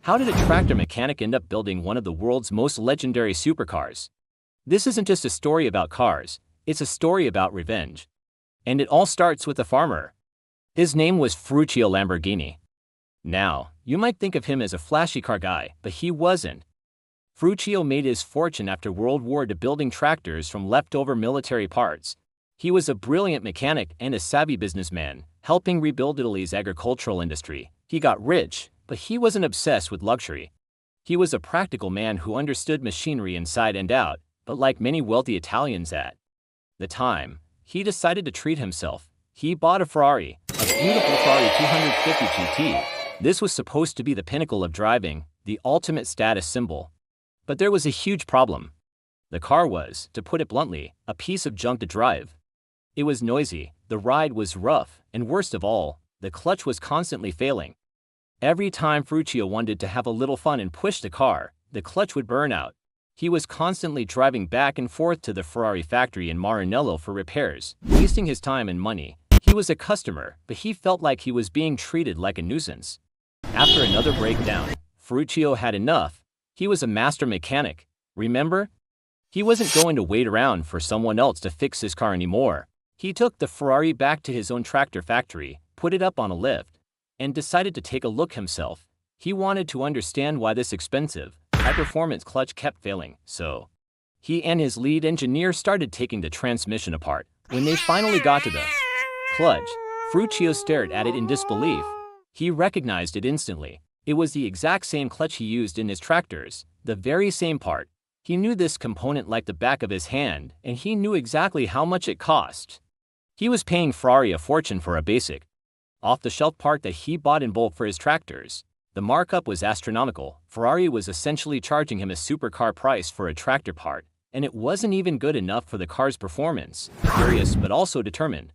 How did a tractor mechanic end up building one of the world's most legendary supercars? This isn't just a story about cars, it's a story about revenge. And it all starts with a farmer. His name was Ferruccio Lamborghini. Now, you might think of him as a flashy car guy, but he wasn't. Ferruccio made his fortune after World War II building tractors from leftover military parts. He was a brilliant mechanic and a savvy businessman, helping rebuild Italy's agricultural industry. He got rich, but he wasn't obsessed with luxury. He was a practical man who understood machinery inside and out, but like many wealthy Italians at the time, he decided to treat himself. He bought a Ferrari, a beautiful Ferrari 250 GT. This was supposed to be the pinnacle of driving, the ultimate status symbol. But there was a huge problem. The car was, to put it bluntly, a piece of junk to drive. It was noisy, the ride was rough, and worst of all, the clutch was constantly failing. Every time Ferruccio wanted to have a little fun and push the car, the clutch would burn out. He was constantly driving back and forth to the Ferrari factory in Maranello for repairs, wasting his time and money. He was a customer, but he felt like he was being treated like a nuisance. After another breakdown, Ferruccio had enough. He was a master mechanic, remember? He wasn't going to wait around for someone else to fix his car anymore. He took the Ferrari back to his own tractor factory, put it up on a lift, and decided to take a look himself. He wanted to understand why this expensive, high-performance clutch kept failing, so he and his lead engineer started taking the transmission apart. When they finally got to the clutch, Ferruccio stared at it in disbelief. He recognized it instantly. It was the exact same clutch he used in his tractors, the very same part. He knew this component like the back of his hand, and he knew exactly how much it cost. He was paying Ferrari a fortune for a basic, off-the-shelf part that he bought in bulk for his tractors. The markup was astronomical. Ferrari was essentially charging him a supercar price for a tractor part, and it wasn't even good enough for the car's performance. Curious but also determined,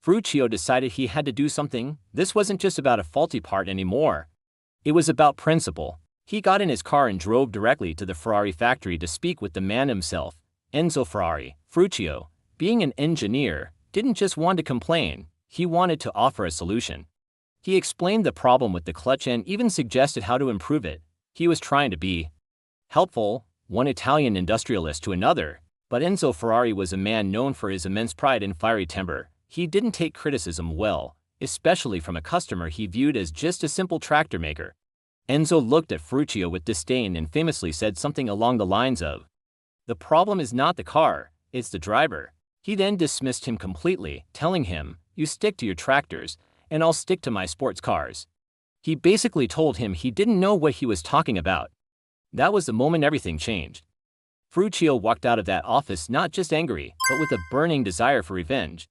Ferruccio decided he had to do something. This wasn't just about a faulty part anymore. It was about principle. He got in his car and drove directly to the Ferrari factory to speak with the man himself, Enzo Ferrari. Ferruccio, being an engineer, didn't just want to complain, he wanted to offer a solution. He explained the problem with the clutch and even suggested how to improve it. He was trying to be helpful, one Italian industrialist to another, but Enzo Ferrari was a man known for his immense pride and fiery temper. He didn't take criticism well, especially from a customer he viewed as just a simple tractor maker. Enzo looked at Ferruccio with disdain and famously said something along the lines of, "The problem is not the car, it's the driver." He then dismissed him completely, telling him, "You stick to your tractors, and I'll stick to my sports cars." He basically told him he didn't know what he was talking about. That was the moment everything changed. Ferruccio walked out of that office not just angry, but with a burning desire for revenge.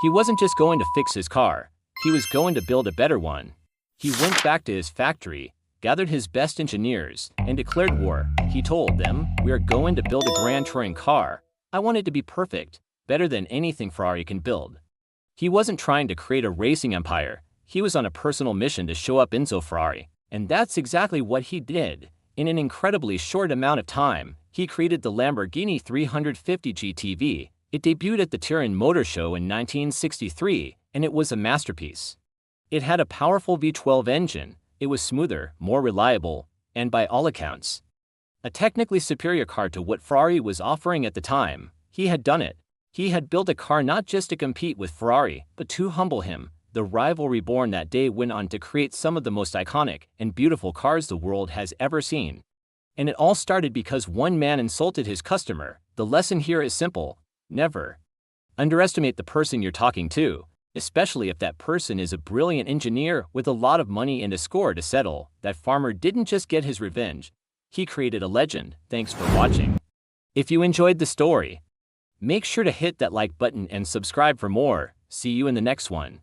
He wasn't just going to fix his car, he was going to build a better one. He went back to his factory, gathered his best engineers, and declared war. He told them, "We are going to build a grand touring car. I want it to be perfect, better than anything Ferrari can build." He wasn't trying to create a racing empire, he was on a personal mission to show up Enzo Ferrari, and that's exactly what he did. In an incredibly short amount of time, he created the Lamborghini 350 GTV. It debuted at the Turin Motor Show in 1963, and it was a masterpiece. It had a powerful V12 engine, it was smoother, more reliable, and by all accounts, a technically superior car to what Ferrari was offering at the time. He had done it. He had built a car not just to compete with Ferrari, but to humble him. The rivalry born that day went on to create some of the most iconic and beautiful cars the world has ever seen. And it all started because one man insulted his customer. The lesson here is simple: never underestimate the person you're talking to, especially if that person is a brilliant engineer with a lot of money and a score to settle. That farmer didn't just get his revenge, he created a legend. Thanks for watching. If you enjoyed the story, make sure to hit that like button and subscribe for more. See you in the next one.